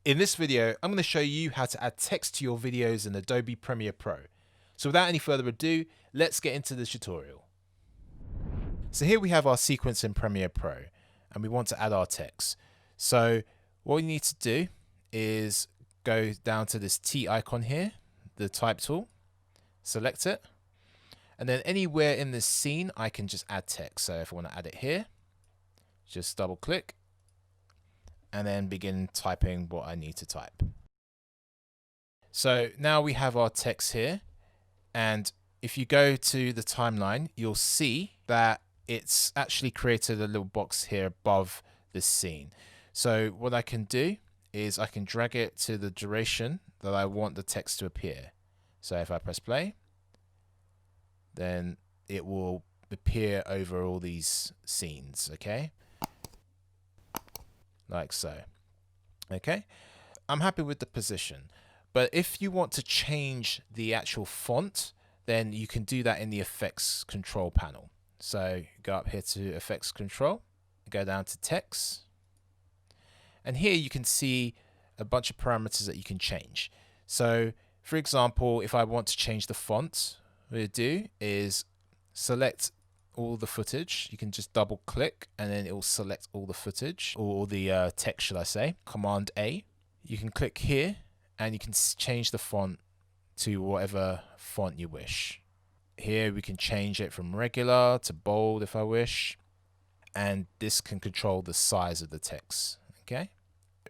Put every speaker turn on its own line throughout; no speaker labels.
In this video, I'm going to show you how to add text to your videos in Adobe Premiere Pro. So without any further ado, let's get into the tutorial. So here we have our sequence in Premiere Pro and we want to add our text. So what we need to do is go down to this T icon here, the type tool, select it, and then anywhere in this scene I can just add text. So if I want to add it here, just double click and then begin typing what I need to type. So now we have our text here, and if you go to the timeline, you'll see that it's actually created a little box here above this scene. So what I can do is I can drag it to the duration that I want the text to appear. So if I press play, then it will appear over all these scenes, okay? Like so. Okay, I'm happy with the position, but if you want to change the actual font, then you can do that in the effects control panel. So go up here to effects control, go down to text, and here you can see a bunch of parameters that you can change. So for example, if I want to change the font, what I do is select all the footage. You can just double click and then it will select all the footage, or the text, should I say. Command A. You can click here and you can change the font to whatever font you wish. Here we can change it from regular to bold if I wish, and this can control the size of the text. Okay,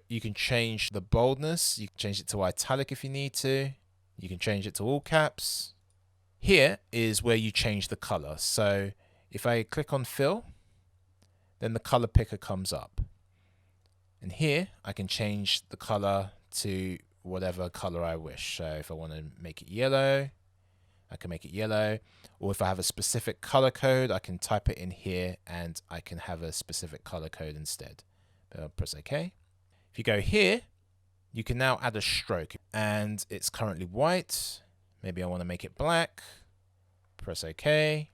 you can change the boldness. You can change it to italic if you need to. You can change it to all caps. Here is where you change the color. So if I click on fill, then the color picker comes up. And here I can change the color to whatever color I wish. So if I want to make it yellow, I can make it yellow. Or if I have a specific color code, I can type it in here and I can have a specific color code instead. I'll press OK. If you go here, you can now add a stroke, and it's currently white. Maybe I want to make it black. Press OK.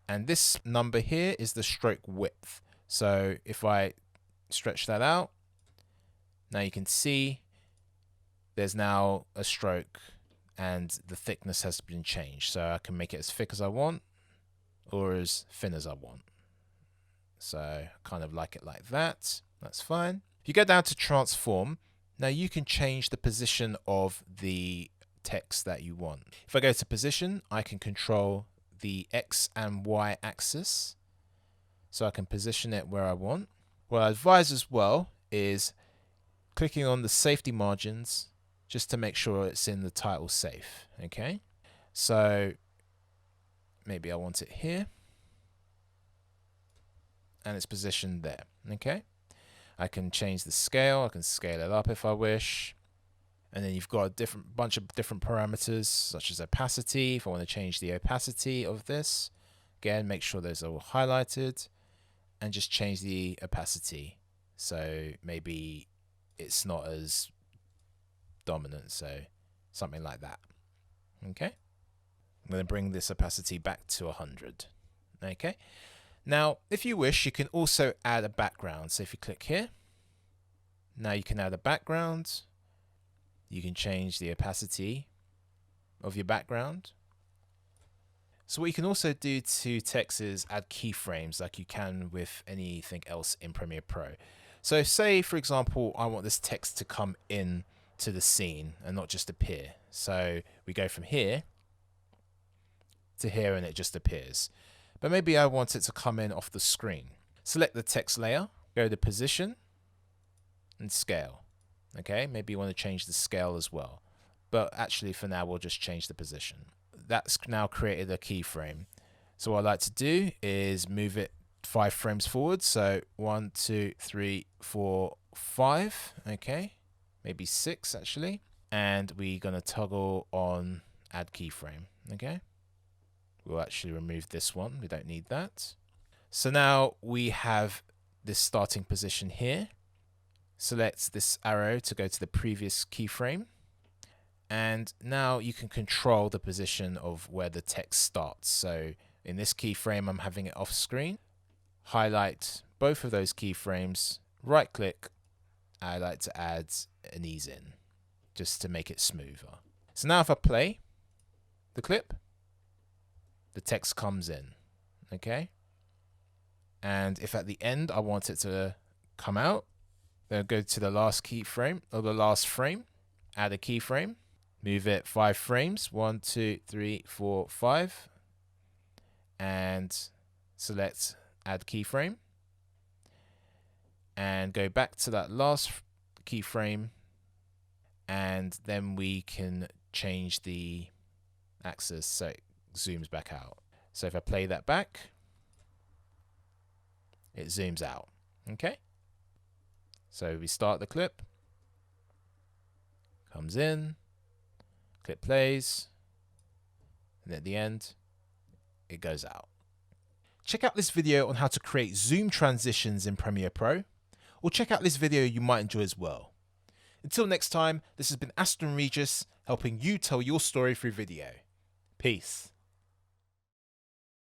And this number here is the stroke width. So if I stretch that out, now you can see there's now a stroke and the thickness has been changed. So I can make it as thick as I want or as thin as I want. So I kind of like it like that. That's fine. If you go down to transform, now you can change the position of the text that you want. If I go to position, I can control the X and Y axis, so I can position it where I want. What I advise as well is clicking on the safety margins just to make sure it's in the title safe. Okay, so maybe I want it here and it's positioned there. Okay, I can change the scale. I can scale it up if I wish. And then you've got a bunch of different parameters, such as opacity. If I want to change the opacity of this, again, make sure those are all highlighted and just change the opacity. So maybe it's not as dominant, so something like that. Okay. I'm going to bring this opacity back to 100. Okay. Now, if you wish, you can also add a background. So if you click here, now you can add a background. You can change the opacity of your background. So what you can also do to text is add keyframes like you can with anything else in Premiere Pro. So say, for example, I want this text to come in to the scene and not just appear. So we go from here to here and it just appears. But maybe I want it to come in off the screen. Select the text layer, go to position and scale. Okay, maybe you want to change the scale as well. But actually for now, we'll just change the position. That's now created a keyframe. So what I like to do is move it 5 frames forward. So 1, 2, 3, 4, 5. Okay, maybe 6 actually. And we're going to toggle on add keyframe. Okay, we'll actually remove this one. We don't need that. So now we have this starting position here. Select this arrow to go to the previous keyframe. And now you can control the position of where the text starts. So in this keyframe, I'm having it off screen. Highlight both of those keyframes, right click, I like to add an ease in just to make it smoother. So now if I play the clip, the text comes in, okay? And if at the end I want it to come out, then go to the last keyframe or the last frame, add a keyframe, move it 5 frames, 1, 2, 3, 4, 5, and select add keyframe, and go back to that last keyframe, and then we can change the axis so it zooms back out. So if I play that back, it zooms out. Okay, so we start the clip, comes in, clip plays, and at the end it goes out. Check out this video on how to create zoom transitions in Premiere Pro, or check out this video you might enjoy as well. Until next time, this has been Asten Regis, helping you tell your story through video. Peace.